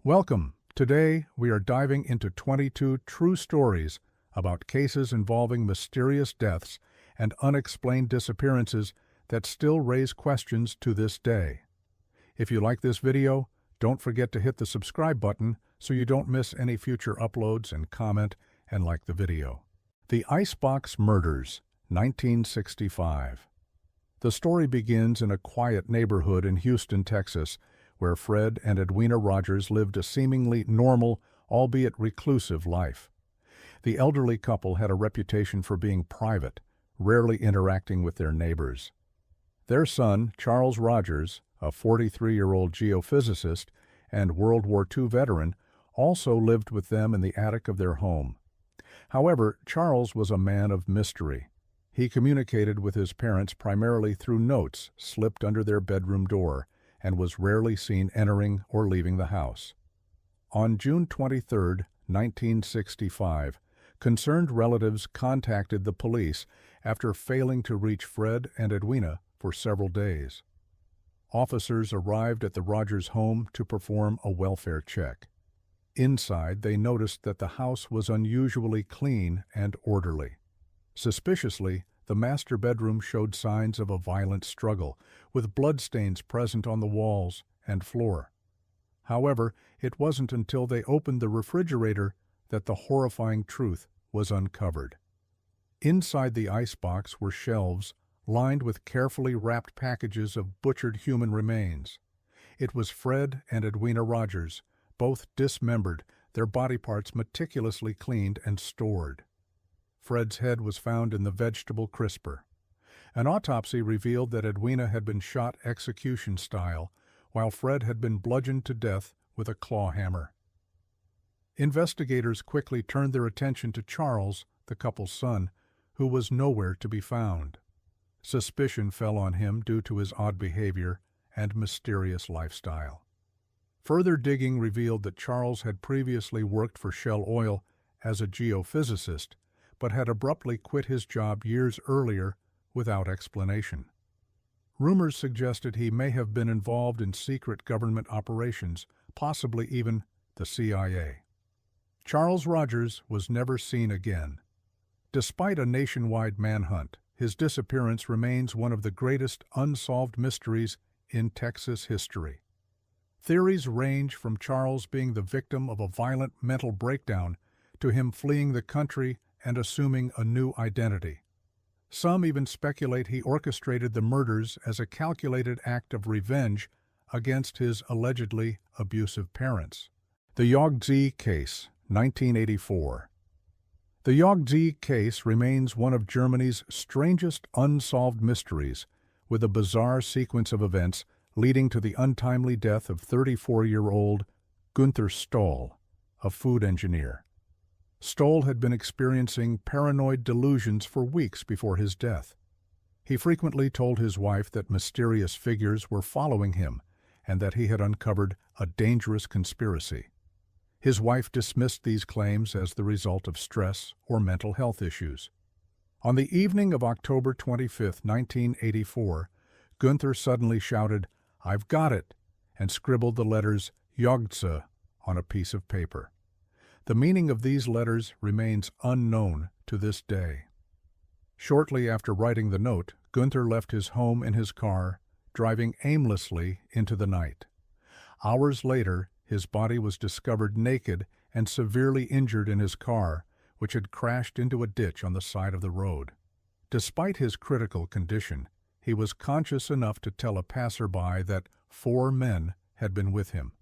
Welcome. Today, we are diving into 22 true stories about cases involving mysterious deaths and unexplained disappearances that still raise questions to this day. If you like this video, don't forget to hit the subscribe button so you don't miss any future uploads, and comment and like the video. The Icebox Murders, 1965. The story begins in a quiet neighborhood in Houston, Texas, where Fred and Edwina Rogers lived a seemingly normal, albeit reclusive, life. The elderly couple had a reputation for being private, rarely interacting with their neighbors. Their son, Charles Rogers, a 43-year-old geophysicist and World War II veteran, also lived with them in the attic of their home. However, Charles was a man of mystery. He communicated with his parents primarily through notes slipped under their bedroom door, and was rarely seen entering or leaving the house. On June 23, 1965, concerned relatives contacted the police after failing to reach Fred and Edwina for several days. Officers arrived at the Rogers home to perform a welfare check. Inside, they noticed that the house was unusually clean and orderly. Suspiciously, the master bedroom showed signs of a violent struggle, with bloodstains present on the walls and floor. However, it wasn't until they opened the refrigerator that the horrifying truth was uncovered. Inside the icebox were shelves lined with carefully wrapped packages of butchered human remains. It was Fred and Edwina Rogers, both dismembered, their body parts meticulously cleaned and stored. Fred's head was found in the vegetable crisper. An autopsy revealed that Edwina had been shot execution style, while Fred had been bludgeoned to death with a claw hammer. Investigators quickly turned their attention to Charles, the couple's son, who was nowhere to be found. Suspicion fell on him due to his odd behavior and mysterious lifestyle. Further digging revealed that Charles had previously worked for Shell Oil as a geophysicist, but had abruptly quit his job years earlier without explanation. Rumors suggested he may have been involved in secret government operations, possibly even the CIA. Charles Rogers was never seen again. Despite a nationwide manhunt, his disappearance remains one of the greatest unsolved mysteries in Texas history. Theories range from Charles being the victim of a violent mental breakdown to him fleeing the country and assuming a new identity. Some even speculate he orchestrated the murders as a calculated act of revenge against his allegedly abusive parents. The YOGTZE Case, 1984. The YOGTZE Case remains one of Germany's strangest unsolved mysteries, with a bizarre sequence of events leading to the untimely death of 34-year-old Günther Stoll, a food engineer. Stoll had been experiencing paranoid delusions for weeks before his death. He frequently told his wife that mysterious figures were following him and that he had uncovered a dangerous conspiracy. His wife dismissed these claims as the result of stress or mental health issues. On the evening of October 25, 1984, Günther suddenly shouted, "I've got it," and scribbled the letters YOGTZE on a piece of paper. The meaning of these letters remains unknown to this day. Shortly after writing the note, Günther left his home in his car, driving aimlessly into the night. Hours later, his body was discovered naked and severely injured in his car, which had crashed into a ditch on the side of the road. Despite his critical condition, he was conscious enough to tell a passerby that 4 men had been with him.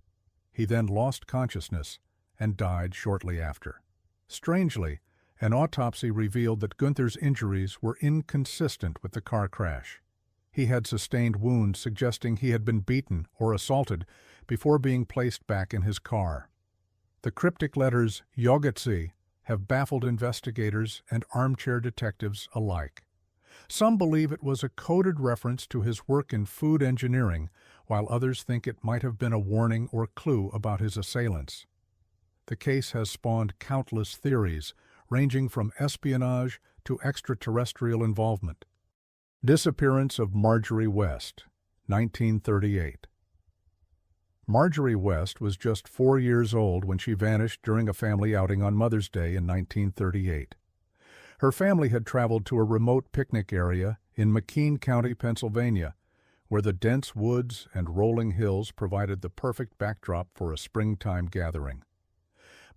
He then lost consciousness and died shortly after. Strangely, an autopsy revealed that Günther's injuries were inconsistent with the car crash. He had sustained wounds suggesting he had been beaten or assaulted before being placed back in his car. The cryptic letters YOGTZE have baffled investigators and armchair detectives alike. Some believe it was a coded reference to his work in food engineering, while others think it might have been a warning or clue about his assailants. The case has spawned countless theories, ranging from espionage to extraterrestrial involvement. Disappearance of Marjorie West, 1938. Marjorie West was just 4 years old when she vanished during a family outing on Mother's Day in 1938. Her family had traveled to a remote picnic area in McKean County, Pennsylvania, where the dense woods and rolling hills provided the perfect backdrop for a springtime gathering.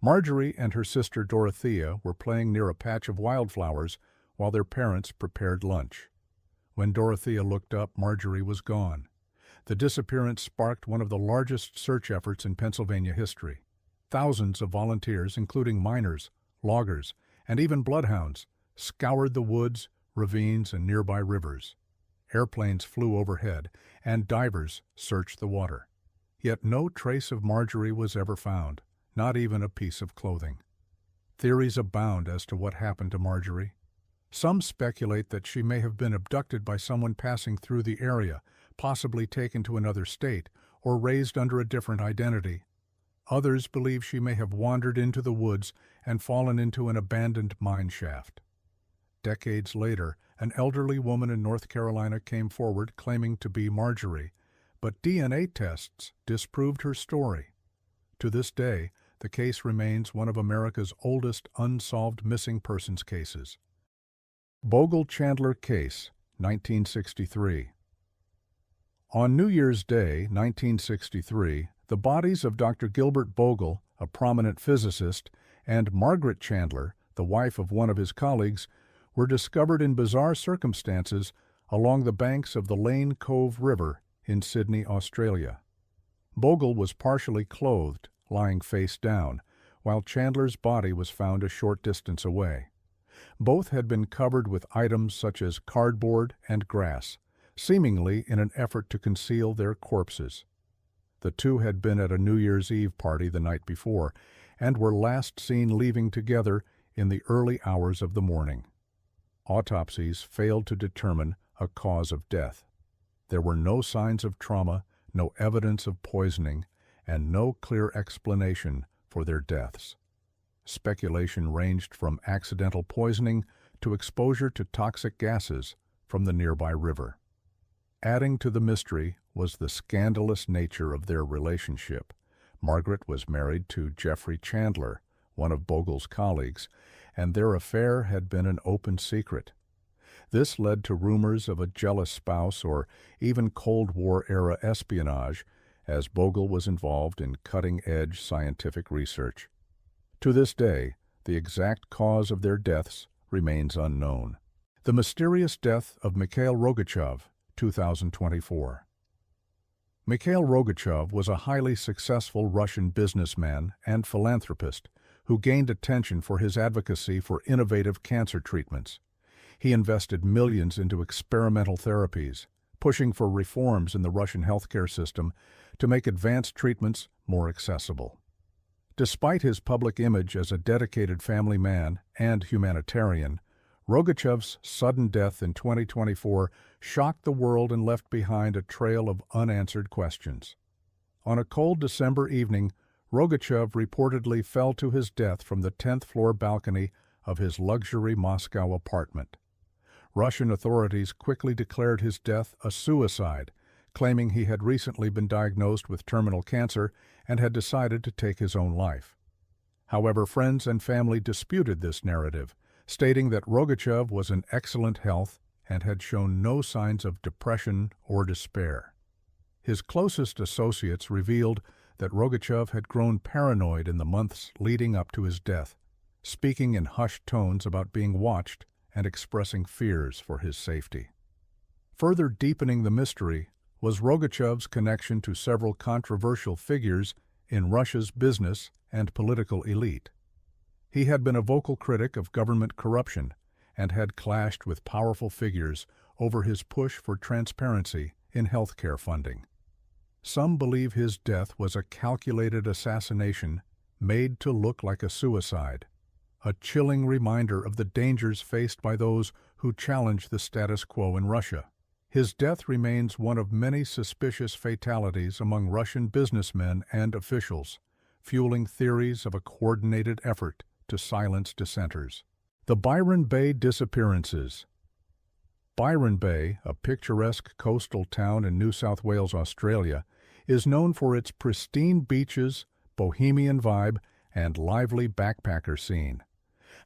Marjorie and her sister Dorothea were playing near a patch of wildflowers while their parents prepared lunch. When Dorothea looked up, Marjorie was gone. The disappearance sparked one of the largest search efforts in Pennsylvania history. Thousands of volunteers, including miners, loggers, and even bloodhounds, scoured the woods, ravines, and nearby rivers. Airplanes flew overhead, and divers searched the water. Yet no trace of Marjorie was ever found, not even a piece of clothing. Theories abound as to what happened to Marjorie. Some speculate that she may have been abducted by someone passing through the area, possibly taken to another state, or raised under a different identity. Others believe she may have wandered into the woods and fallen into an abandoned mine shaft. Decades later, an elderly woman in North Carolina came forward claiming to be Marjorie, but DNA tests disproved her story. To this day, the case remains one of America's oldest unsolved missing persons cases. Bogle-Chandler Case, 1963. On New Year's Day, 1963, the bodies of Dr. Gilbert Bogle, a prominent physicist, and Margaret Chandler, the wife of one of his colleagues, were discovered in bizarre circumstances along the banks of the Lane Cove River in Sydney, Australia. Bogle was partially clothed, lying face down, while Chandler's body was found a short distance away. Both had been covered with items such as cardboard and grass, seemingly in an effort to conceal their corpses. The two had been at a New Year's Eve party the night before and were last seen leaving together in the early hours of the morning. Autopsies failed to determine a cause of death. There were no signs of trauma, no evidence of poisoning, and no clear explanation for their deaths. Speculation ranged from accidental poisoning to exposure to toxic gases from the nearby river. Adding to the mystery was the scandalous nature of their relationship. Margaret was married to Jeffrey Chandler, one of Bogle's colleagues, and their affair had been an open secret. This led to rumors of a jealous spouse or even Cold War-era espionage, as Bogle was involved in cutting-edge scientific research. To this day, the exact cause of their deaths remains unknown. The mysterious death of Mikhail Rogachev, 2024. Mikhail Rogachev was a highly successful Russian businessman and philanthropist who gained attention for his advocacy for innovative cancer treatments. He invested millions into experimental therapies, pushing for reforms in the Russian healthcare system to make advanced treatments more accessible. Despite his public image as a dedicated family man and humanitarian, Rogachev's sudden death in 2024 shocked the world and left behind a trail of unanswered questions. On a cold December evening, Rogachev reportedly fell to his death from the 10th floor balcony of his luxury Moscow apartment. Russian authorities quickly declared his death a suicide, claiming he had recently been diagnosed with terminal cancer and had decided to take his own life. However, friends and family disputed this narrative, stating that Rogachev was in excellent health and had shown no signs of depression or despair. His closest associates revealed that Rogachev had grown paranoid in the months leading up to his death, speaking in hushed tones about being watched and expressing fears for his safety. Further deepening the mystery was Rogachev's connection to several controversial figures in Russia's business and political elite. He had been a vocal critic of government corruption and had clashed with powerful figures over his push for transparency in healthcare funding. Some believe his death was a calculated assassination made to look like a suicide, a chilling reminder of the dangers faced by those who challenge the status quo in Russia. His death remains one of many suspicious fatalities among Russian businessmen and officials, fueling theories of a coordinated effort to silence dissenters. The Byron Bay Disappearances. Byron Bay, a picturesque coastal town in New South Wales, Australia, is known for its pristine beaches, bohemian vibe, and lively backpacker scene.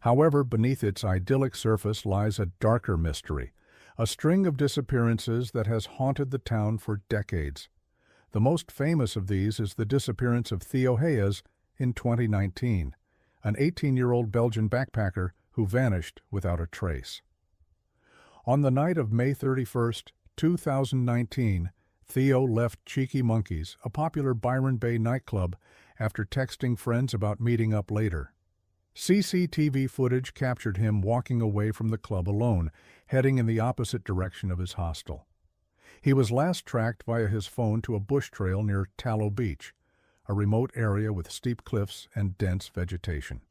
However, beneath its idyllic surface lies a darker mystery, a string of disappearances that has haunted the town for decades. The most famous of these is the disappearance of Theo Hayes in 2019, an 18-year-old Belgian backpacker who vanished without a trace. On the night of May 31, 2019, Theo left Cheeky Monkeys, a popular Byron Bay nightclub, after texting friends about meeting up later. CCTV footage captured him walking away from the club alone, heading in the opposite direction of his hostel. He was last tracked via his phone to a bush trail near Tallow Beach, a remote area with steep cliffs and dense vegetation.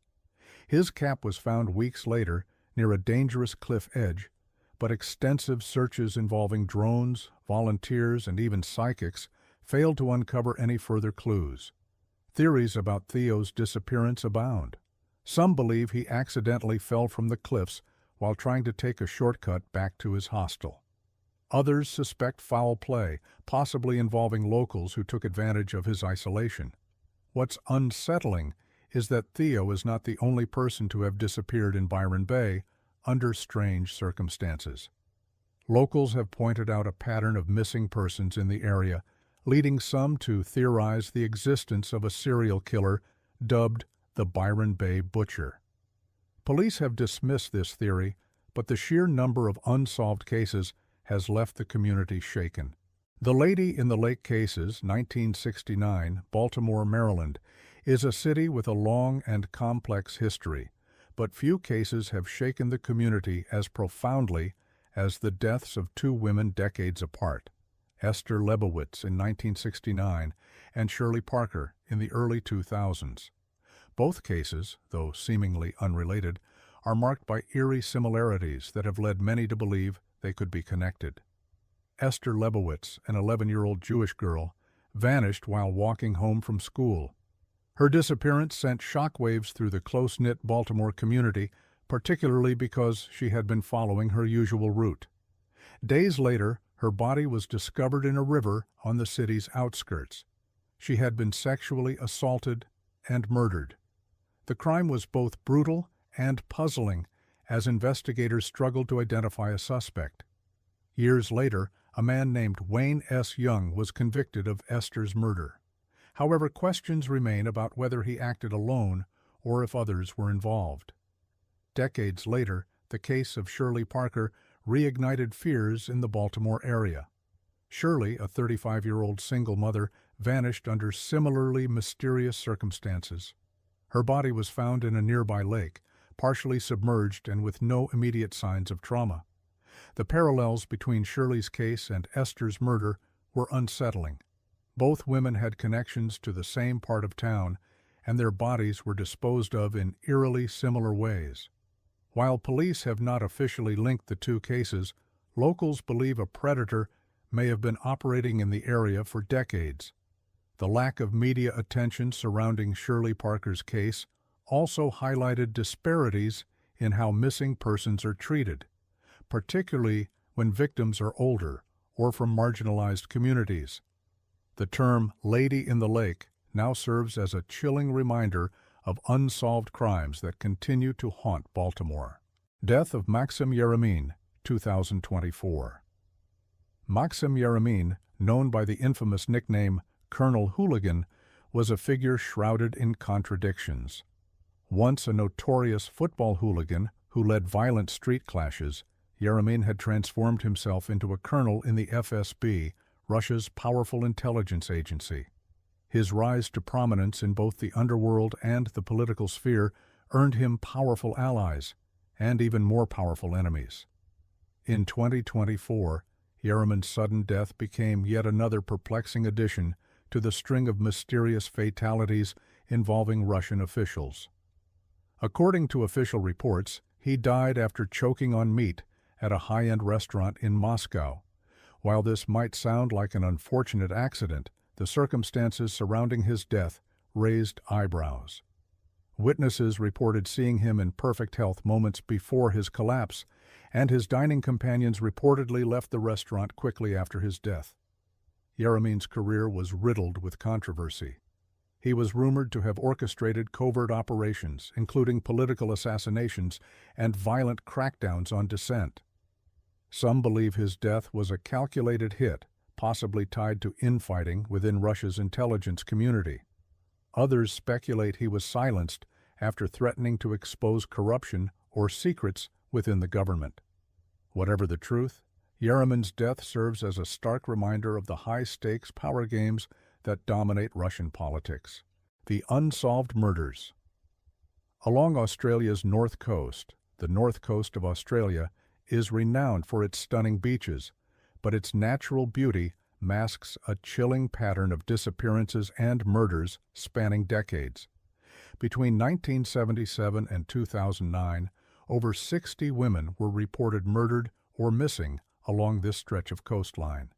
His cap was found weeks later near a dangerous cliff edge, but extensive searches involving drones, volunteers, and even psychics failed to uncover any further clues. Theories about Theo's disappearance abound. Some believe he accidentally fell from the cliffs while trying to take a shortcut back to his hostel. Others suspect foul play, possibly involving locals who took advantage of his isolation. What's unsettling is that Theo is not the only person to have disappeared in Byron Bay under strange circumstances. Locals have pointed out a pattern of missing persons in the area, leading some to theorize the existence of a serial killer dubbed the Byron Bay Butcher. Police have dismissed this theory, but the sheer number of unsolved cases has left the community shaken. The Lady in the Lake cases, 1969, Baltimore, Maryland, is a city with a long and complex history, but few cases have shaken the community as profoundly as the deaths of two women decades apart, Esther Lebowitz in 1969 and Shirley Parker in the early 2000s. Both cases, though seemingly unrelated, are marked by eerie similarities that have led many to believe they could be connected. Esther Lebowitz, an 11-year-old Jewish girl, vanished while walking home from school. Her disappearance sent shockwaves through the close-knit Baltimore community, particularly because she had been following her usual route. Days later, her body was discovered in a river on the city's outskirts. She had been sexually assaulted and murdered. The crime was both brutal and puzzling as investigators struggled to identify a suspect. Years later, a man named Wayne S. Young was convicted of Esther's murder. However, questions remain about whether he acted alone or if others were involved. Decades later, the case of Shirley Parker reignited fears in the Baltimore area. Shirley, a 35-year-old single mother, vanished under similarly mysterious circumstances. Her body was found in a nearby lake, partially submerged and with no immediate signs of trauma. The parallels between Shirley's case and Esther's murder were unsettling. Both women had connections to the same part of town, and their bodies were disposed of in eerily similar ways. While police have not officially linked the two cases, locals believe a predator may have been operating in the area for decades. The lack of media attention surrounding Shirley Parker's case also highlighted disparities in how missing persons are treated, particularly when victims are older or from marginalized communities. The term "Lady in the Lake" now serves as a chilling reminder of unsolved crimes that continue to haunt Baltimore. Death of Maksim Yeremin, 2024. Maksim Yeremin, known by the infamous nickname Colonel Hooligan, was a figure shrouded in contradictions. Once a notorious football hooligan who led violent street clashes, Yeremin had transformed himself into a colonel in the FSB, Russia's powerful intelligence agency. His rise to prominence in both the underworld and the political sphere earned him powerful allies and even more powerful enemies. In 2024, Yeremin's sudden death became yet another perplexing addition to the string of mysterious fatalities involving Russian officials. According to official reports, he died after choking on meat at a high-end restaurant in Moscow. While this might sound like an unfortunate accident, the circumstances surrounding his death raised eyebrows. Witnesses reported seeing him in perfect health moments before his collapse, and his dining companions reportedly left the restaurant quickly after his death. Yeremin's career was riddled with controversy. He was rumored to have orchestrated covert operations, including political assassinations and violent crackdowns on dissent. Some believe his death was a calculated hit, possibly tied to infighting within Russia's intelligence community. Others speculate he was silenced after threatening to expose corruption or secrets within the government. Whatever the truth, Yeremin's death serves as a stark reminder of the high-stakes power games that dominate Russian politics. The Unsolved Murders. Along Australia's north coast, the north coast of Australia is renowned for its stunning beaches, but its natural beauty masks a chilling pattern of disappearances and murders spanning decades. Between 1977 and 2009, over 60 women were reported murdered or missing along this stretch of coastline.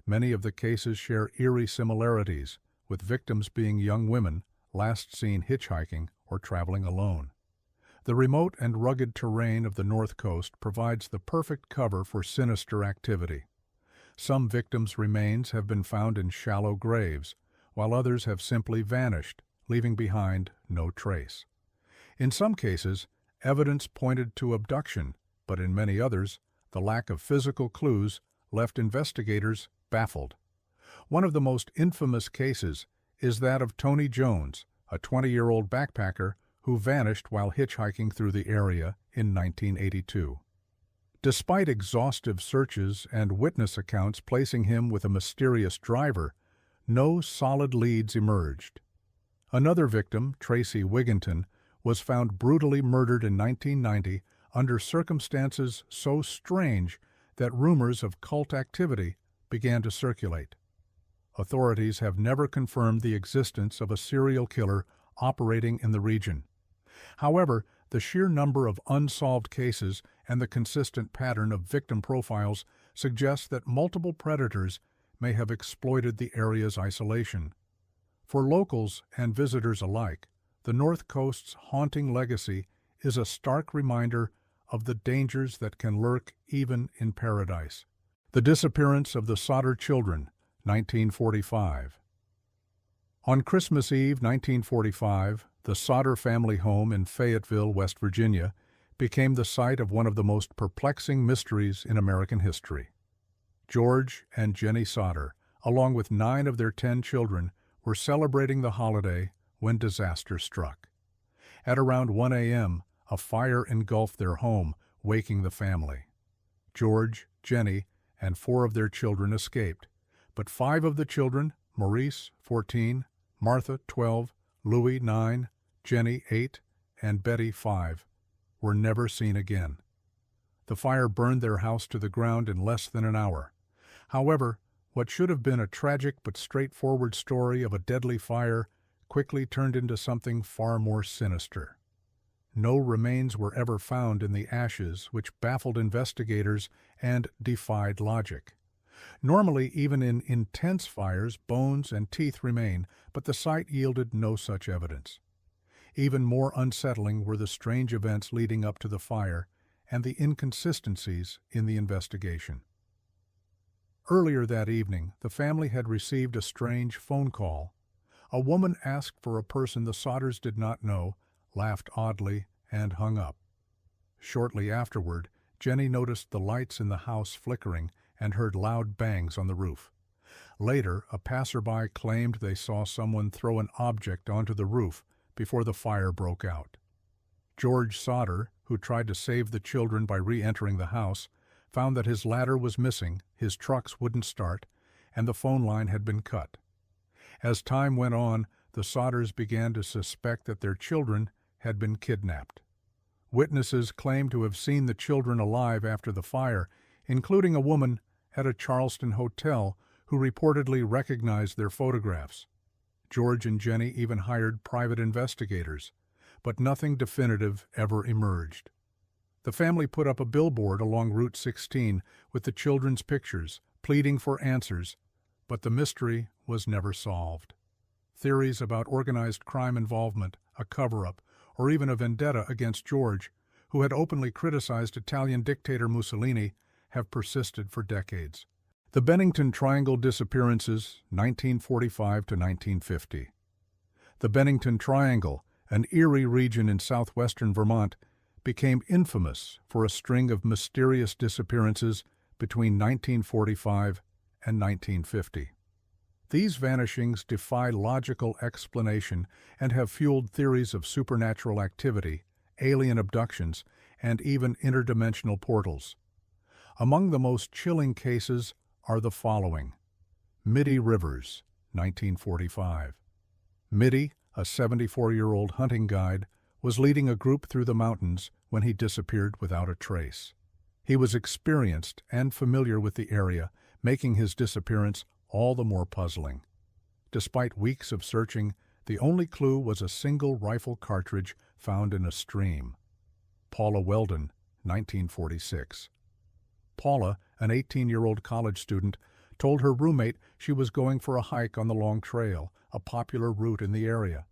Many of the cases share eerie similarities, with victims being young women last seen hitchhiking or traveling alone. The remote and rugged terrain of the North Coast provides the perfect cover for sinister activity. Some victims' remains have been found in shallow graves, while others have simply vanished, leaving behind no trace. In some cases, evidence pointed to abduction, but in many others, the lack of physical clues left investigators baffled. One of the most infamous cases is that of Tony Jones, a 20-year-old backpacker who vanished while hitchhiking through the area in 1982. Despite exhaustive searches and witness accounts placing him with a mysterious driver, no solid leads emerged. Another victim, Tracy Wigginton, was found brutally murdered in 1990 under circumstances so strange that rumors of cult activity began to circulate. Authorities have never confirmed the existence of a serial killer operating in the region. However, the sheer number of unsolved cases and the consistent pattern of victim profiles suggest that multiple predators may have exploited the area's isolation. For locals and visitors alike, the North Coast's haunting legacy is a stark reminder of the dangers that can lurk even in paradise. The disappearance of the Sodder children, 1945. On Christmas Eve 1945, the Sodder family home in Fayetteville, West Virginia, became the site of one of the most perplexing mysteries in American history. George and Jenny Sodder, along with 9 of their 10 children, were celebrating the holiday when disaster struck. At around 1 a.m., a fire engulfed their home, waking the family. George, Jenny, and 4 of their children escaped, but 5 of the children, Maurice, 14, Martha, 12, Louis, 9, Jenny, 8, and Betty, 5, were never seen again. The fire burned their house to the ground in less than an hour. However, what should have been a tragic but straightforward story of a deadly fire quickly turned into something far more sinister. No remains were ever found in the ashes, which baffled investigators and defied logic. Normally, even in intense fires, bones and teeth remain, but the site yielded no such evidence. Even more unsettling were the strange events leading up to the fire and the inconsistencies in the investigation. Earlier that evening, the family had received a strange phone call. A woman asked for a person the Sodders did not know, laughed oddly, and hung up. Shortly afterward, Jenny noticed the lights in the house flickering and heard loud bangs on the roof. Later, a passerby claimed they saw someone throw an object onto the roof before the fire broke out. George Sodder, who tried to save the children by re-entering the house, found that his ladder was missing, his trucks wouldn't start, and the phone line had been cut. As time went on, the Sodders began to suspect that their children had been kidnapped. Witnesses claimed to have seen the children alive after the fire, including a woman at a Charleston hotel who reportedly recognized their photographs. George and Jenny even hired private investigators, but nothing definitive ever emerged. The family put up a billboard along Route 16 with the children's pictures, pleading for answers, but the mystery was never solved. Theories about organized crime involvement, a cover-up, or even a vendetta against George, who had openly criticized Italian dictator Mussolini, have persisted for decades. The Bennington Triangle Disappearances, 1945 to 1950. The Bennington Triangle, an eerie region in southwestern Vermont, became infamous for a string of mysterious disappearances between 1945 and 1950. These vanishings defy logical explanation and have fueled theories of supernatural activity, alien abductions, and even interdimensional portals. Among the most chilling cases are the following. Mitty Rivers, 1945. Mitty, a 74-year-old hunting guide, was leading a group through the mountains when he disappeared without a trace. He was experienced and familiar with the area, making his disappearance all the more puzzling. Despite weeks of searching, the only clue was a single rifle cartridge found in a stream. Paula Weldon, 1946. Paula, an 18-year-old college student, told her roommate she was going for a hike on the Long Trail, a popular route in the area.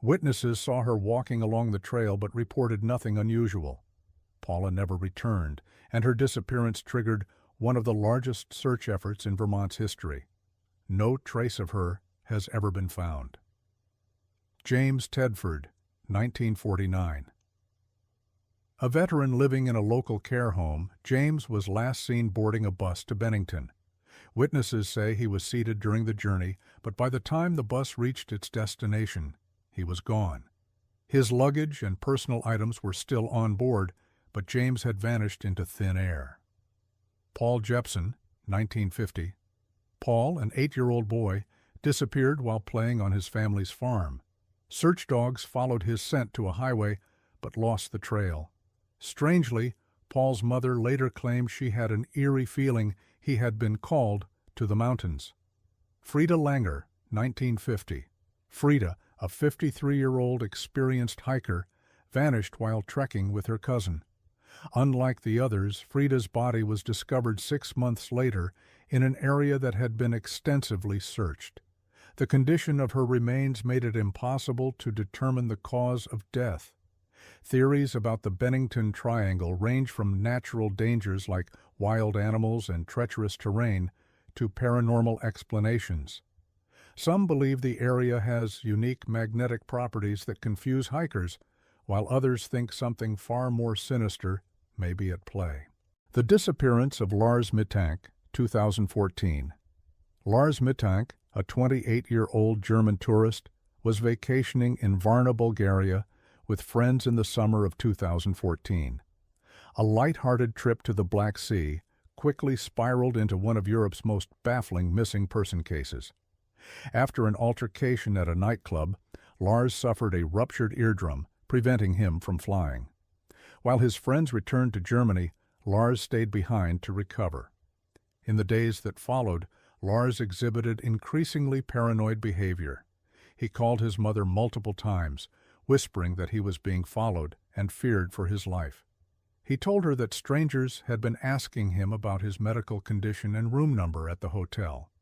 Witnesses saw her walking along the trail but reported nothing unusual. Paula never returned, and her disappearance triggered one of the largest search efforts in Vermont's history. No trace of her has ever been found. James Tedford, 1949. A veteran living in a local care home, James was last seen boarding a bus to Bennington. Witnesses say he was seated during the journey, but by the time the bus reached its destination, he was gone. His luggage and personal items were still on board, but James had vanished into thin air. Paul Jepson, 1950. Paul, an 8-year-old boy, disappeared while playing on his family's farm. Search dogs followed his scent to a highway, but lost the trail. Strangely, Paul's mother later claimed she had an eerie feeling he had been called to the mountains. Frida Langer, 1950. Frida, a 53-year-old experienced hiker, vanished while trekking with her cousin. Unlike the others, Frida's body was discovered 6 months later in an area that had been extensively searched. The condition of her remains made it impossible to determine the cause of death. Theories about the Bennington Triangle range from natural dangers like wild animals and treacherous terrain to paranormal explanations. Some believe the area has unique magnetic properties that confuse hikers, while others think something far more sinister may be at play. The disappearance of Lars Mittank, 2014. Lars Mittank, a 28-year-old German tourist, was vacationing in Varna, Bulgaria, with friends in the summer of 2014. A light-hearted trip to the Black Sea quickly spiraled into one of Europe's most baffling missing person cases. After an altercation at a nightclub, Lars suffered a ruptured eardrum, preventing him from flying. While his friends returned to Germany, Lars stayed behind to recover. In the days that followed, Lars exhibited increasingly paranoid behavior. He called his mother multiple times, whispering that he was being followed and feared for his life. He told her that strangers had been asking him about his medical condition and room number at the hotel.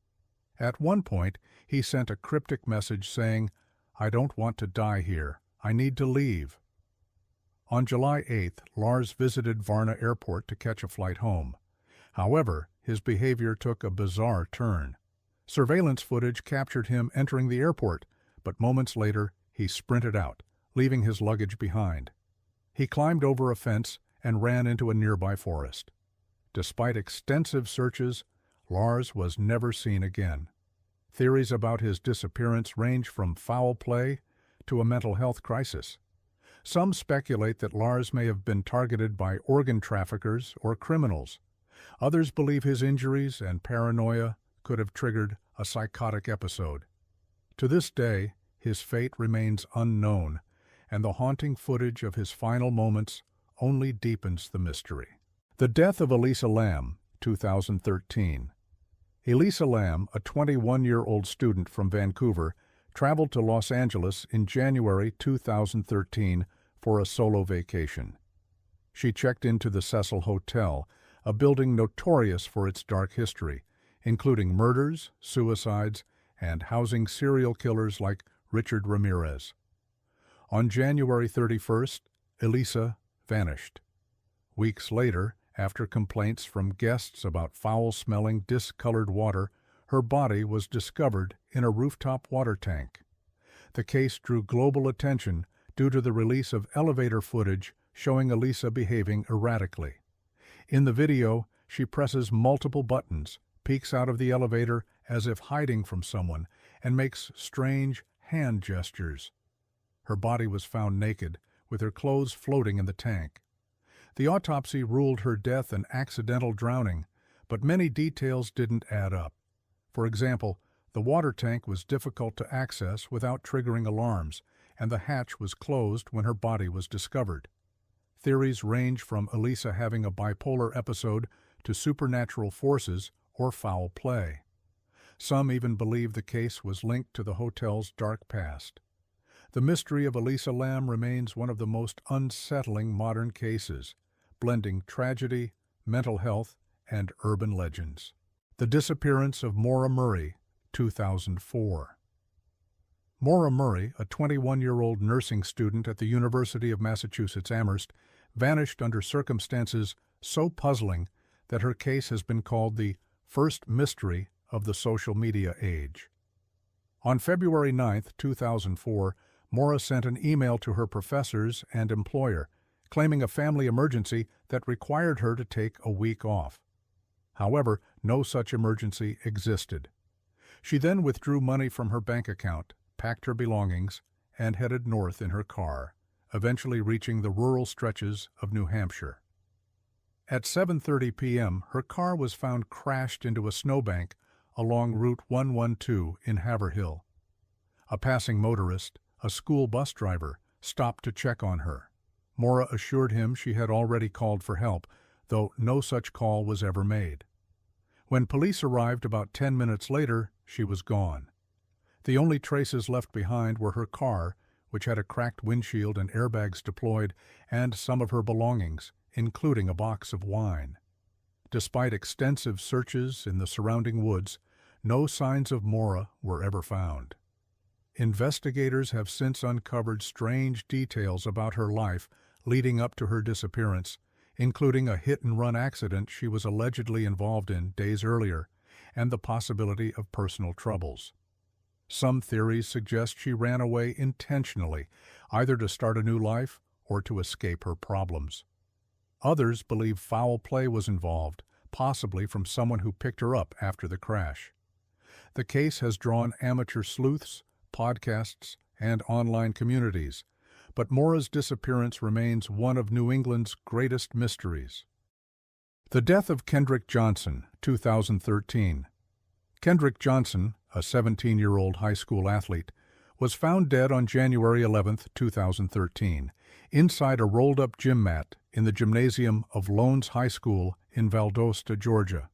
At one point, he sent a cryptic message saying, "I don't want to die here. I need to leave." On July 8th, Lars visited Varna Airport to catch a flight home. However, his behavior took a bizarre turn. Surveillance footage captured him entering the airport, but moments later, he sprinted out, leaving his luggage behind. He climbed over a fence and ran into a nearby forest. Despite extensive searches, Lars was never seen again. Theories about his disappearance range from foul play to a mental health crisis. Some speculate that Lars may have been targeted by organ traffickers or criminals. Others believe his injuries and paranoia could have triggered a psychotic episode. To this day, his fate remains unknown, and the haunting footage of his final moments only deepens the mystery. The Death of Elisa Lam, 2013. Elisa Lam, a 21-year-old student from Vancouver, traveled to Los Angeles in January 2013 for a solo vacation. She checked into the Cecil Hotel, a building notorious for its dark history, including murders, suicides, and housing serial killers like Richard Ramirez. On January 31st, Elisa vanished. Weeks later, After complaints from guests about foul-smelling, discolored water, her body was discovered in a rooftop water tank. The case drew global attention due to the release of elevator footage showing Elisa behaving erratically. In the video, she presses multiple buttons, peeks out of the elevator as if hiding from someone, and makes strange hand gestures. Her body was found naked, with her clothes floating in the tank. The autopsy ruled her death an accidental drowning, but many details didn't add up. For example, the water tank was difficult to access without triggering alarms, and the hatch was closed when her body was discovered. Theories range from Elisa having a bipolar episode to supernatural forces or foul play. Some even believe the case was linked to the hotel's dark past. The mystery of Elisa Lam remains one of the most unsettling modern cases, blending tragedy, mental health, and urban legends. The Disappearance of Maura Murray, 2004. Maura Murray, a 21-year-old nursing student at the University of Massachusetts Amherst, vanished under circumstances so puzzling that her case has been called the first mystery of the social media age. On February 9, 2004, Maura sent an email to her professors and employer, claiming a family emergency that required her to take a week off. However, no such emergency existed. She then withdrew money from her bank account, packed her belongings, and headed north in her car, eventually reaching the rural stretches of New Hampshire. At 7:30 p.m., her car was found crashed into a snowbank along Route 112 in Haverhill. A passing motorist, a school bus driver, stopped to check on her. Maura assured him she had already called for help, though no such call was ever made. When police arrived about 10 minutes later, she was gone. The only traces left behind were her car, which had a cracked windshield and airbags deployed, and some of her belongings, including a box of wine. Despite extensive searches in the surrounding woods, no signs of Maura were ever found. Investigators have since uncovered strange details about her life leading up to her disappearance, including a hit-and-run accident she was allegedly involved in days earlier, and the possibility of personal troubles. Some theories suggest she ran away intentionally, either to start a new life or to escape her problems. Others believe foul play was involved, possibly from someone who picked her up after the crash. The case has drawn amateur sleuths, podcasts, and online communities, but Maura's disappearance remains one of New England's greatest mysteries. The death of Kendrick Johnson, 2013. Kendrick Johnson, a 17-year-old high school athlete, was found dead on January 11, 2013, inside a rolled-up gym mat in the gymnasium of Lowndes High School in Valdosta, Georgia.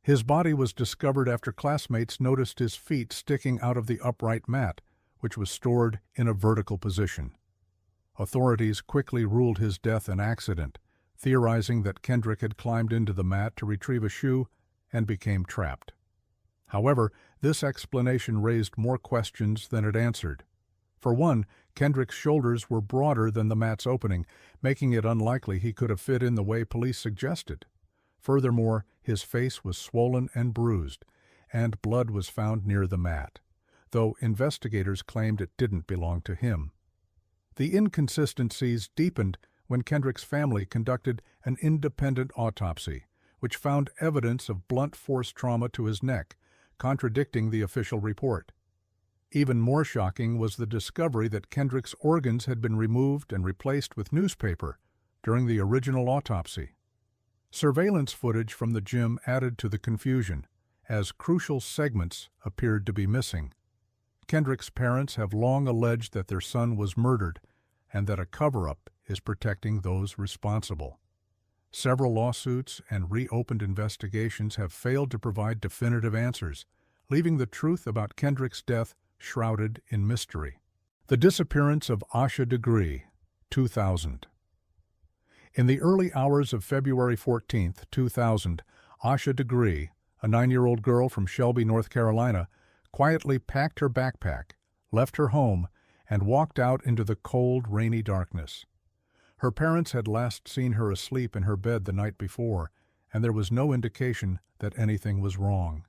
His body was discovered after classmates noticed his feet sticking out of the upright mat, which was stored in a vertical position. Authorities quickly ruled his death an accident, theorizing that Kendrick had climbed into the mat to retrieve a shoe and became trapped. However, this explanation raised more questions than it answered. For one, Kendrick's shoulders were broader than the mat's opening, making it unlikely he could have fit in the way police suggested. Furthermore, his face was swollen and bruised, and blood was found near the mat, though investigators claimed it didn't belong to him. The inconsistencies deepened when Kendrick's family conducted an independent autopsy, which found evidence of blunt force trauma to his neck, contradicting the official report. Even more shocking was the discovery that Kendrick's organs had been removed and replaced with newspaper during the original autopsy. Surveillance footage from the gym added to the confusion, as crucial segments appeared to be missing. Kendrick's parents have long alleged that their son was murdered and that a cover-up is protecting those responsible. Several lawsuits and reopened investigations have failed to provide definitive answers, leaving the truth about Kendrick's death shrouded in mystery. The Disappearance of Asha Degree, 2000. In the early hours of February 14, 2000, Asha Degree, a 9-year-old girl from Shelby, North Carolina, quietly packed her backpack, left her home, and walked out into the cold, rainy darkness. Her parents had last seen her asleep in her bed the night before, and there was no indication that anything was wrong.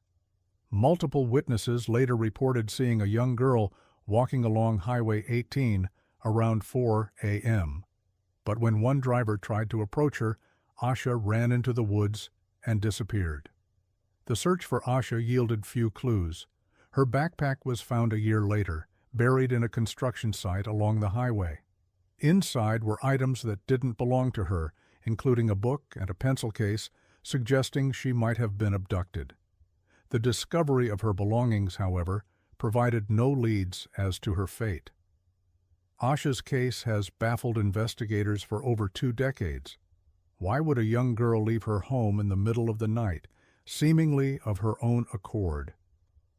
Multiple witnesses later reported seeing a young girl walking along Highway 18 around 4 a.m. But when one driver tried to approach her, Asha ran into the woods and disappeared. The search for Asha yielded few clues. Her backpack was found a year later, buried in a construction site along the highway. Inside were items that didn't belong to her, including a book and a pencil case, suggesting she might have been abducted. The discovery of her belongings, however, provided no leads as to her fate. Asha's case has baffled investigators for over 2 decades. Why would a young girl leave her home in the middle of the night, seemingly of her own accord?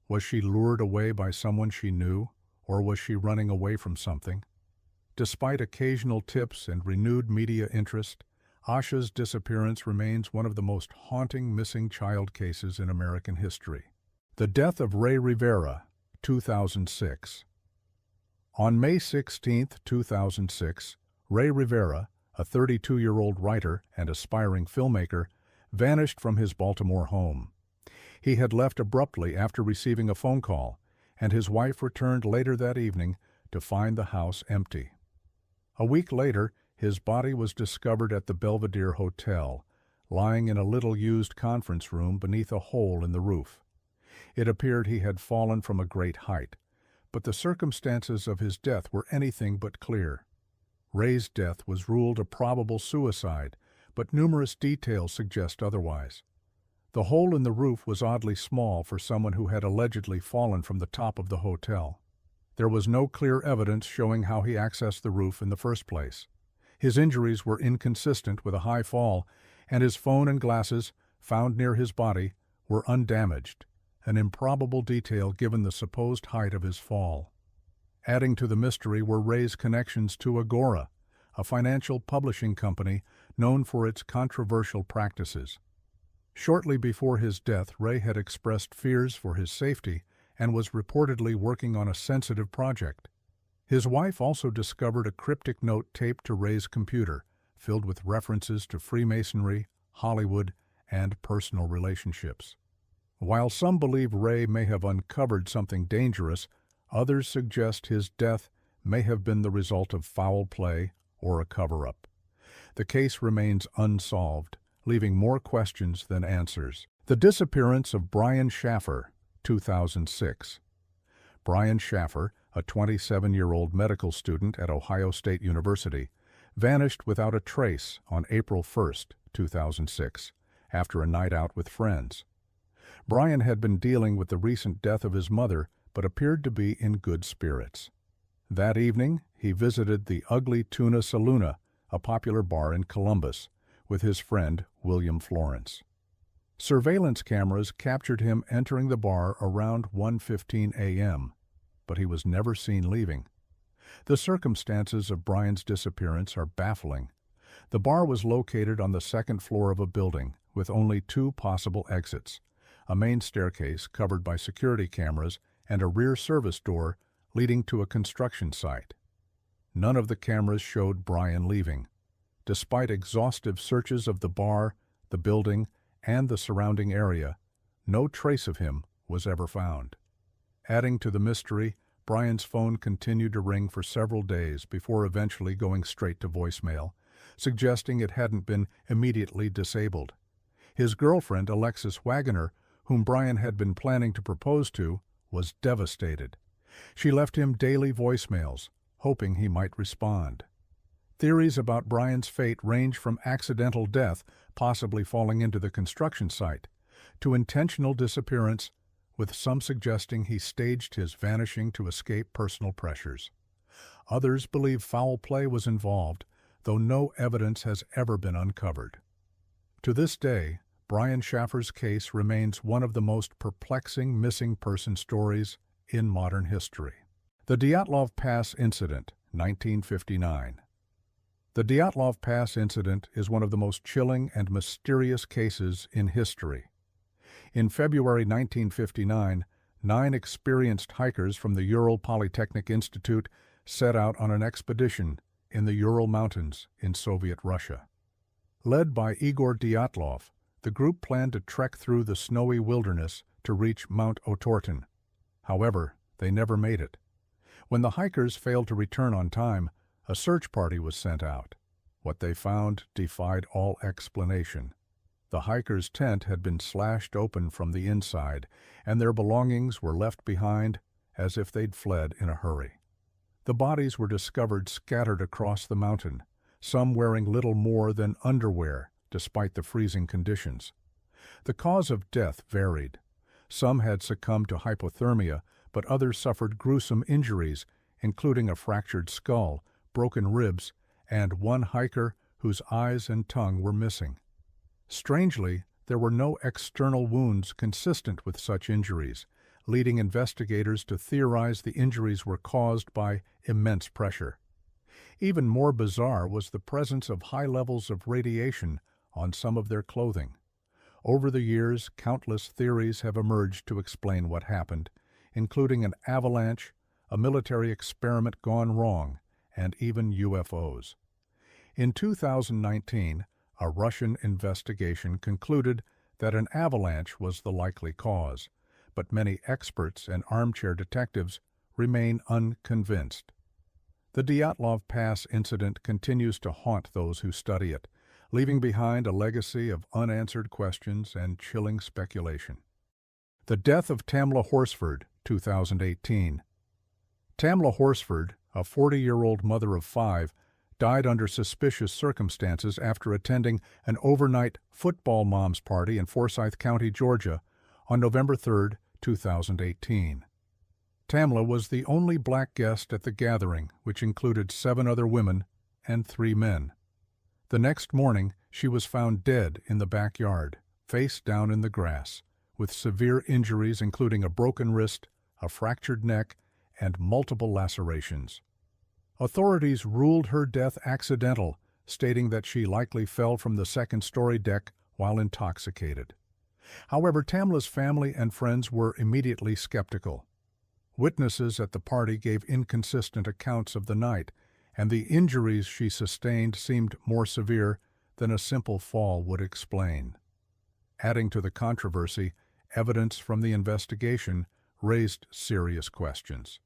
Was she lured away by someone she knew, or was she running away from something? Despite occasional tips and renewed media interest, Asha's disappearance remains one of the most haunting missing child cases in American history. The Death of Rey Rivera, 2006. On May 16, 2006, Rey Rivera, a 32-year-old writer and aspiring filmmaker, vanished from his Baltimore home. He had left abruptly after receiving a phone call, and his wife returned later that evening to find the house empty. A week later, his body was discovered at the Belvedere Hotel, lying in a little-used conference room beneath a hole in the roof. It appeared he had fallen from a great height, but the circumstances of his death were anything but clear. Rey's death was ruled a probable suicide, but numerous details suggest otherwise. The hole in the roof was oddly small for someone who had allegedly fallen from the top of the hotel. There was no clear evidence showing how he accessed the roof in the first place. His injuries were inconsistent with a high fall, and his phone and glasses, found near his body, were undamaged, an improbable detail given the supposed height of his fall. Adding to the mystery were Rey's connections to Agora, a financial publishing company known for its controversial practices. Shortly before his death, Rey had expressed fears for his safety and was reportedly working on a sensitive project. His wife also discovered a cryptic note taped to Rey's computer, filled with references to Freemasonry, Hollywood, and personal relationships. While some believe Rey may have uncovered something dangerous, others suggest his death may have been the result of foul play or a cover-up. The case remains unsolved, leaving more questions than answers. The disappearance of Brian Shaffer, 2006. Brian Shaffer, a 27-year-old medical student at Ohio State University, vanished without a trace on April 1, 2006, after a night out with friends. Brian had been dealing with the recent death of his mother, but appeared to be in good spirits. That evening, he visited the Ugly Tuna Saloona, a popular bar in Columbus, with his friend William Florence. Surveillance cameras captured him entering the bar around 1:15 a.m., but he was never seen leaving. The circumstances of Brian's disappearance are baffling. The bar was located on the second floor of a building with only 2 possible exits, a main staircase covered by security cameras and a rear service door leading to a construction site. None of the cameras showed Brian leaving. Despite exhaustive searches of the bar, the building, and the surrounding area, no trace of him was ever found. Adding to the mystery, Brian's phone continued to ring for several days before eventually going straight to voicemail, suggesting it hadn't been immediately disabled. His girlfriend, Alexis Wagoner, whom Brian had been planning to propose to, was devastated. She left him daily voicemails, hoping he might respond. Theories about Brian's fate range from accidental death, possibly falling into the construction site, to intentional disappearance, with some suggesting he staged his vanishing to escape personal pressures. Others believe foul play was involved, though no evidence has ever been uncovered. To this day, Brian Shaffer's case remains one of the most perplexing missing person stories in modern history. The Dyatlov Pass Incident, 1959. The Dyatlov Pass incident is one of the most chilling and mysterious cases in history. In February 1959, 9 experienced hikers from the Ural Polytechnic Institute set out on an expedition in the Ural Mountains in Soviet Russia. Led by Igor Dyatlov, the group planned to trek through the snowy wilderness to reach Mount Otorten. However, they never made it. When the hikers failed to return on time, a search party was sent out. What they found defied all explanation. The hikers' tent had been slashed open from the inside, and their belongings were left behind as if they'd fled in a hurry. The bodies were discovered scattered across the mountain, some wearing little more than underwear despite the freezing conditions. The cause of death varied. Some had succumbed to hypothermia, but others suffered gruesome injuries, including a fractured skull, broken ribs, and one hiker whose eyes and tongue were missing. Strangely, there were no external wounds consistent with such injuries, leading investigators to theorize the injuries were caused by immense pressure. Even more bizarre was the presence of high levels of radiation on some of their clothing. Over the years, countless theories have emerged to explain what happened, including an avalanche, a military experiment gone wrong, and even UFOs. In 2019, a Russian investigation concluded that an avalanche was the likely cause, but many experts and armchair detectives remain unconvinced. The Dyatlov Pass incident continues to haunt those who study it, leaving behind a legacy of unanswered questions and chilling speculation. The death of Tamla Horsford, 2018. Tamla Horsford, a 40-year-old mother of 5, died under suspicious circumstances after attending an overnight football moms party in Forsyth County, Georgia, on November 3, 2018. Tamla was the only black guest at the gathering, which included 7 other women and 3 men. The next morning, she was found dead in the backyard, face down in the grass, with severe injuries including a broken wrist, a fractured neck, and multiple lacerations. Authorities ruled her death accidental, stating that she likely fell from the second-story deck while intoxicated. However, Tamla's family and friends were immediately skeptical. Witnesses at the party gave inconsistent accounts of the night, and the injuries she sustained seemed more severe than a simple fall would explain. Adding to the controversy, evidence from the investigation raised serious questions.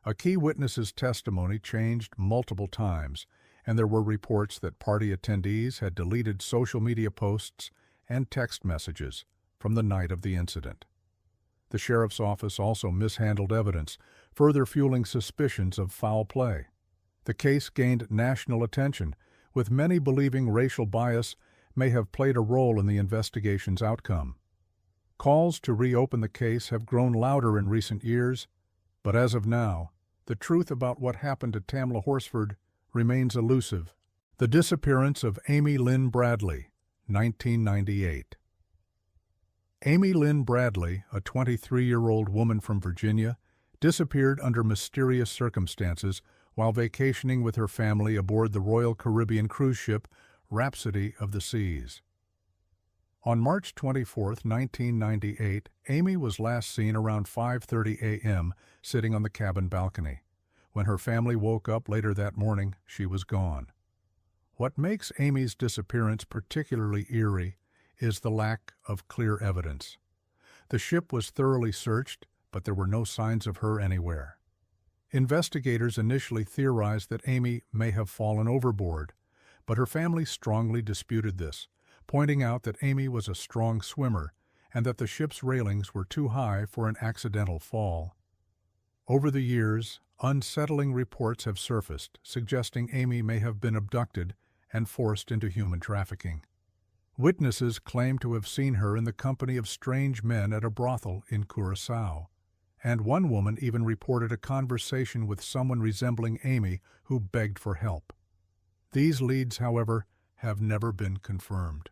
A key witness's testimony changed multiple times, and there were reports that party attendees had deleted social media posts and text messages from the night of the incident. The sheriff's office also mishandled evidence, further fueling suspicions of foul play. The case gained national attention, with many believing racial bias may have played a role in the investigation's outcome. Calls to reopen the case have grown louder in recent years, but as of now, the truth about what happened to Tamla Horsford remains elusive. The disappearance of Amy Lynn Bradley, 1998. Amy Lynn Bradley, a 23-year-old woman from Virginia, disappeared under mysterious circumstances while vacationing with her family aboard the Royal Caribbean cruise ship Rhapsody of the Seas. On March 24, 1998, Amy was last seen around 5:30 a.m. sitting on the cabin balcony. When her family woke up later that morning, she was gone. What makes Amy's disappearance particularly eerie is the lack of clear evidence. The ship was thoroughly searched, but there were no signs of her anywhere. Investigators initially theorized that Amy may have fallen overboard, but her family strongly disputed this, pointing out that Amy was a strong swimmer and that the ship's railings were too high for an accidental fall. Over the years, unsettling reports have surfaced suggesting Amy may have been abducted and forced into human trafficking. Witnesses claim to have seen her in the company of strange men at a brothel in Curaçao, and one woman even reported a conversation with someone resembling Amy who begged for help. These leads, however, have never been confirmed.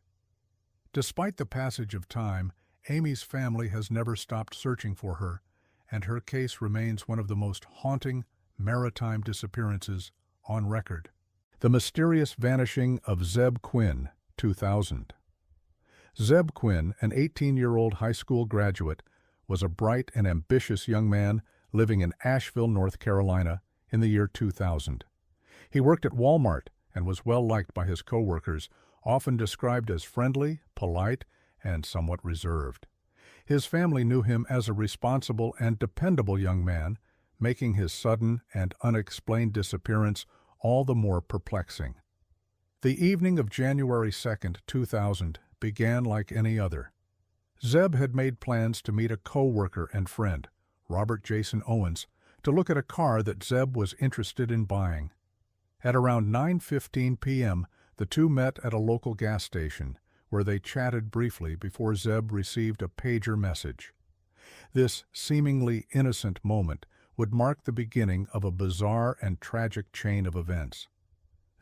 Despite the passage of time, Amy's family has never stopped searching for her, and her case remains one of the most haunting maritime disappearances on record. The mysterious vanishing of Zebb Quinn, 2000. Zebb Quinn, an 18-year-old high school graduate, was a bright and ambitious young man living in Asheville, North Carolina, in the year 2000. He worked at Walmart and was well liked by his coworkers, often described as friendly, polite, and somewhat reserved. His family knew him as a responsible and dependable young man, making his sudden and unexplained disappearance all the more perplexing. The evening of January 2nd, 2000, began like any other. Zebb had made plans to meet a co-worker and friend, Robert Jason Owens, to look at a car that Zebb was interested in buying. At around 9:15 p.m., the two met at a local gas station, where they chatted briefly before Zebb received a pager message. This seemingly innocent moment would mark the beginning of a bizarre and tragic chain of events.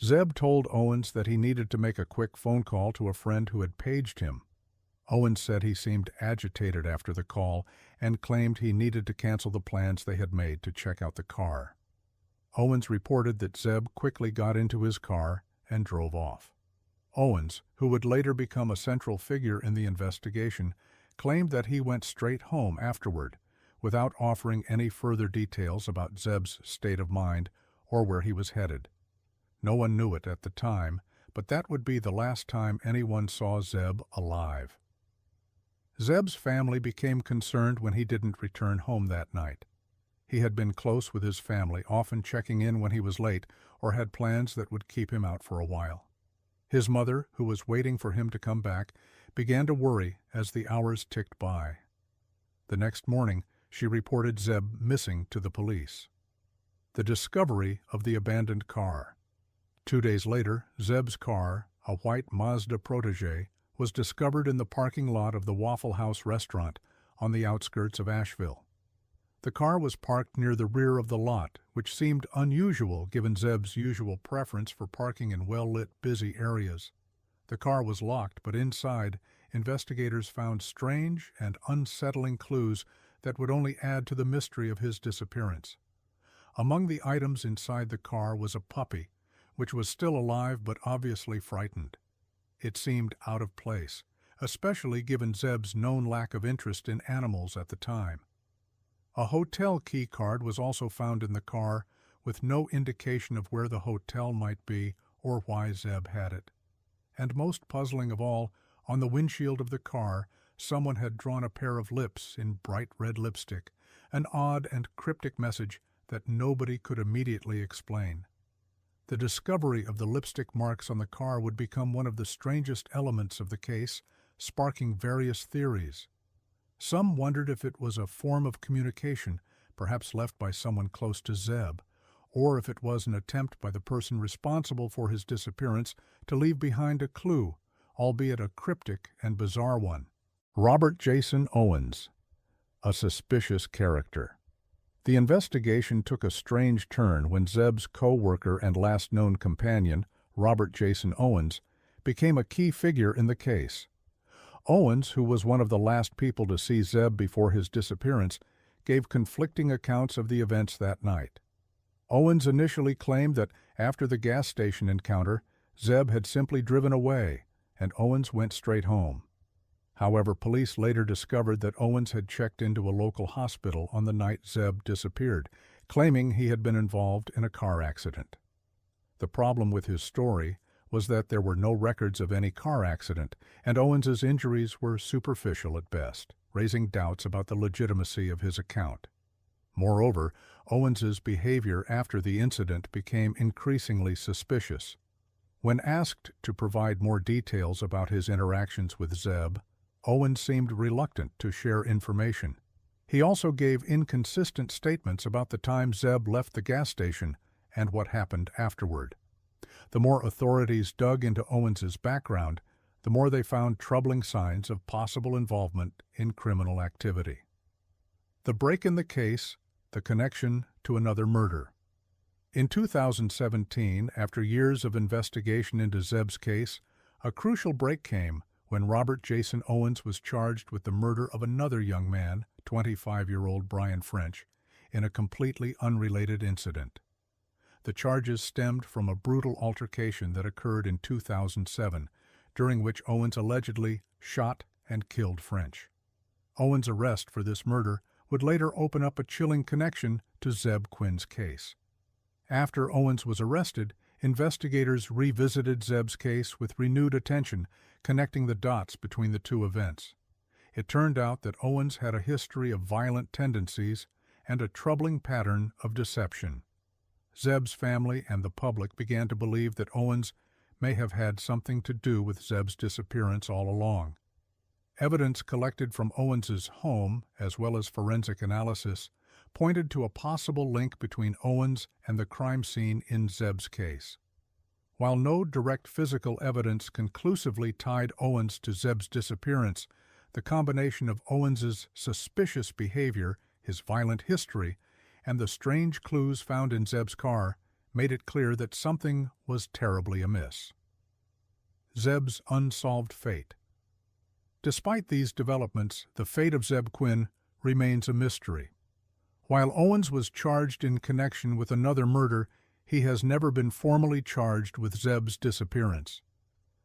Zebb told Owens that he needed to make a quick phone call to a friend who had paged him. Owens said he seemed agitated after the call and claimed he needed to cancel the plans they had made to check out the car. Owens reported that Zebb quickly got into his car and drove off. Owens, who would later become a central figure in the investigation, claimed that he went straight home afterward, without offering any further details about Zebb's state of mind or where he was headed. No one knew it at the time, but that would be the last time anyone saw Zebb alive. Zebb's family became concerned when he didn't return home that night. He had been close with his family, often checking in when he was late or had plans that would keep him out for a while. His mother, who was waiting for him to come back, began to worry as the hours ticked by. The next morning, she reported Zebb missing to the police. The discovery of the abandoned car. 2 days later, Zebb's car, a white Mazda Protégé, was discovered in the parking lot of the Waffle House restaurant on the outskirts of Asheville. The car was parked near the rear of the lot, which seemed unusual given Zebb's usual preference for parking in well-lit, busy areas. The car was locked, but inside, investigators found strange and unsettling clues that would only add to the mystery of his disappearance. Among the items inside the car was a puppy, which was still alive but obviously frightened. It seemed out of place, especially given Zebb's known lack of interest in animals at the time. A hotel key card was also found in the car, with no indication of where the hotel might be or why Zebb had it. And most puzzling of all, on the windshield of the car, someone had drawn a pair of lips in bright red lipstick, an odd and cryptic message that nobody could immediately explain. The discovery of the lipstick marks on the car would become one of the strangest elements of the case, sparking various theories. Some wondered if it was a form of communication, perhaps left by someone close to Zebb, or if it was an attempt by the person responsible for his disappearance to leave behind a clue, albeit a cryptic and bizarre one. Robert Jason Owens, a suspicious character. The investigation took a strange turn when Zebb's co-worker and last known companion, Robert Jason Owens, became a key figure in the case. Owens, who was one of the last people to see Zebb before his disappearance, gave conflicting accounts of the events that night. Owens initially claimed that after the gas station encounter, Zebb had simply driven away, and Owens went straight home. However, police later discovered that Owens had checked into a local hospital on the night Zebb disappeared, claiming he had been involved in a car accident. The problem with his story was that there were no records of any car accident, and Owens's injuries were superficial at best, raising doubts about the legitimacy of his account. Moreover, Owens's behavior after the incident became increasingly suspicious. When asked to provide more details about his interactions with Zebb, Owens seemed reluctant to share information. He also gave inconsistent statements about the time Zebb left the gas station and what happened afterward. The more authorities dug into Owens's background, the more they found troubling signs of possible involvement in criminal activity. The break in the case, the connection to another murder. In 2017, after years of investigation into Zebb's case, a crucial break came when Robert Jason Owens was charged with the murder of another young man, 25-year-old Brian French, in a completely unrelated incident. The charges stemmed from a brutal altercation that occurred in 2007, during which Owens allegedly shot and killed French. Owens' arrest for this murder would later open up a chilling connection to Zebb Quinn's case. After Owens was arrested, investigators revisited Zebb's case with renewed attention, connecting the dots between the two events. It turned out that Owens had a history of violent tendencies and a troubling pattern of deception. Zebb's family and the public began to believe that Owens may have had something to do with Zebb's disappearance all along. Evidence collected from Owens's home, as well as forensic analysis, pointed to a possible link between Owens and the crime scene in Zebb's case. While no direct physical evidence conclusively tied Owens to Zebb's disappearance, the combination of Owens's suspicious behavior, his violent history, and the strange clues found in Zebb's car made it clear that something was terribly amiss. Zebb's unsolved fate. Despite these developments, the fate of Zebb Quinn remains a mystery. While Owens was charged in connection with another murder, he has never been formally charged with Zebb's disappearance.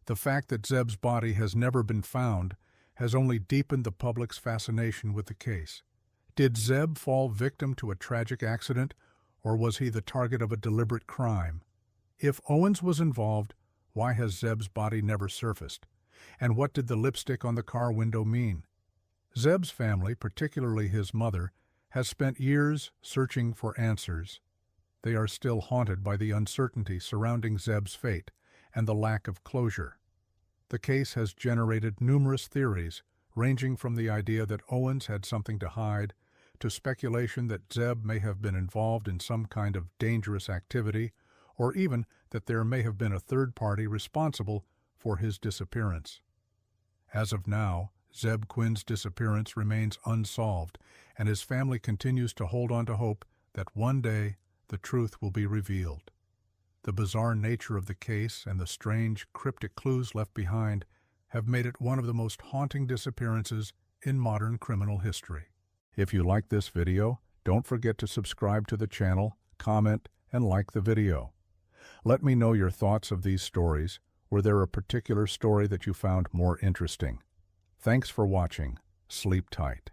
The fact that Zebb's body has never been found has only deepened the public's fascination with the case. Did Zebb fall victim to a tragic accident, or was he the target of a deliberate crime? If Owens was involved, why has Zebb's body never surfaced? And what did the lipstick on the car window mean? Zebb's family, particularly his mother, has spent years searching for answers. They are still haunted by the uncertainty surrounding Zebb's fate and the lack of closure. The case has generated numerous theories, ranging from the idea that Owens had something to hide, to speculation that Zebb may have been involved in some kind of dangerous activity, or even that there may have been a third party responsible for his disappearance. As of now, Zebb Quinn's disappearance remains unsolved, and his family continues to hold on to hope that one day the truth will be revealed. The bizarre nature of the case and the strange, cryptic clues left behind have made it one of the most haunting disappearances in modern criminal history. If you like this video, don't forget to subscribe to the channel, comment, and like the video. Let me know your thoughts of these stories. Were there a particular story that you found more interesting? Thanks for watching. Sleep tight.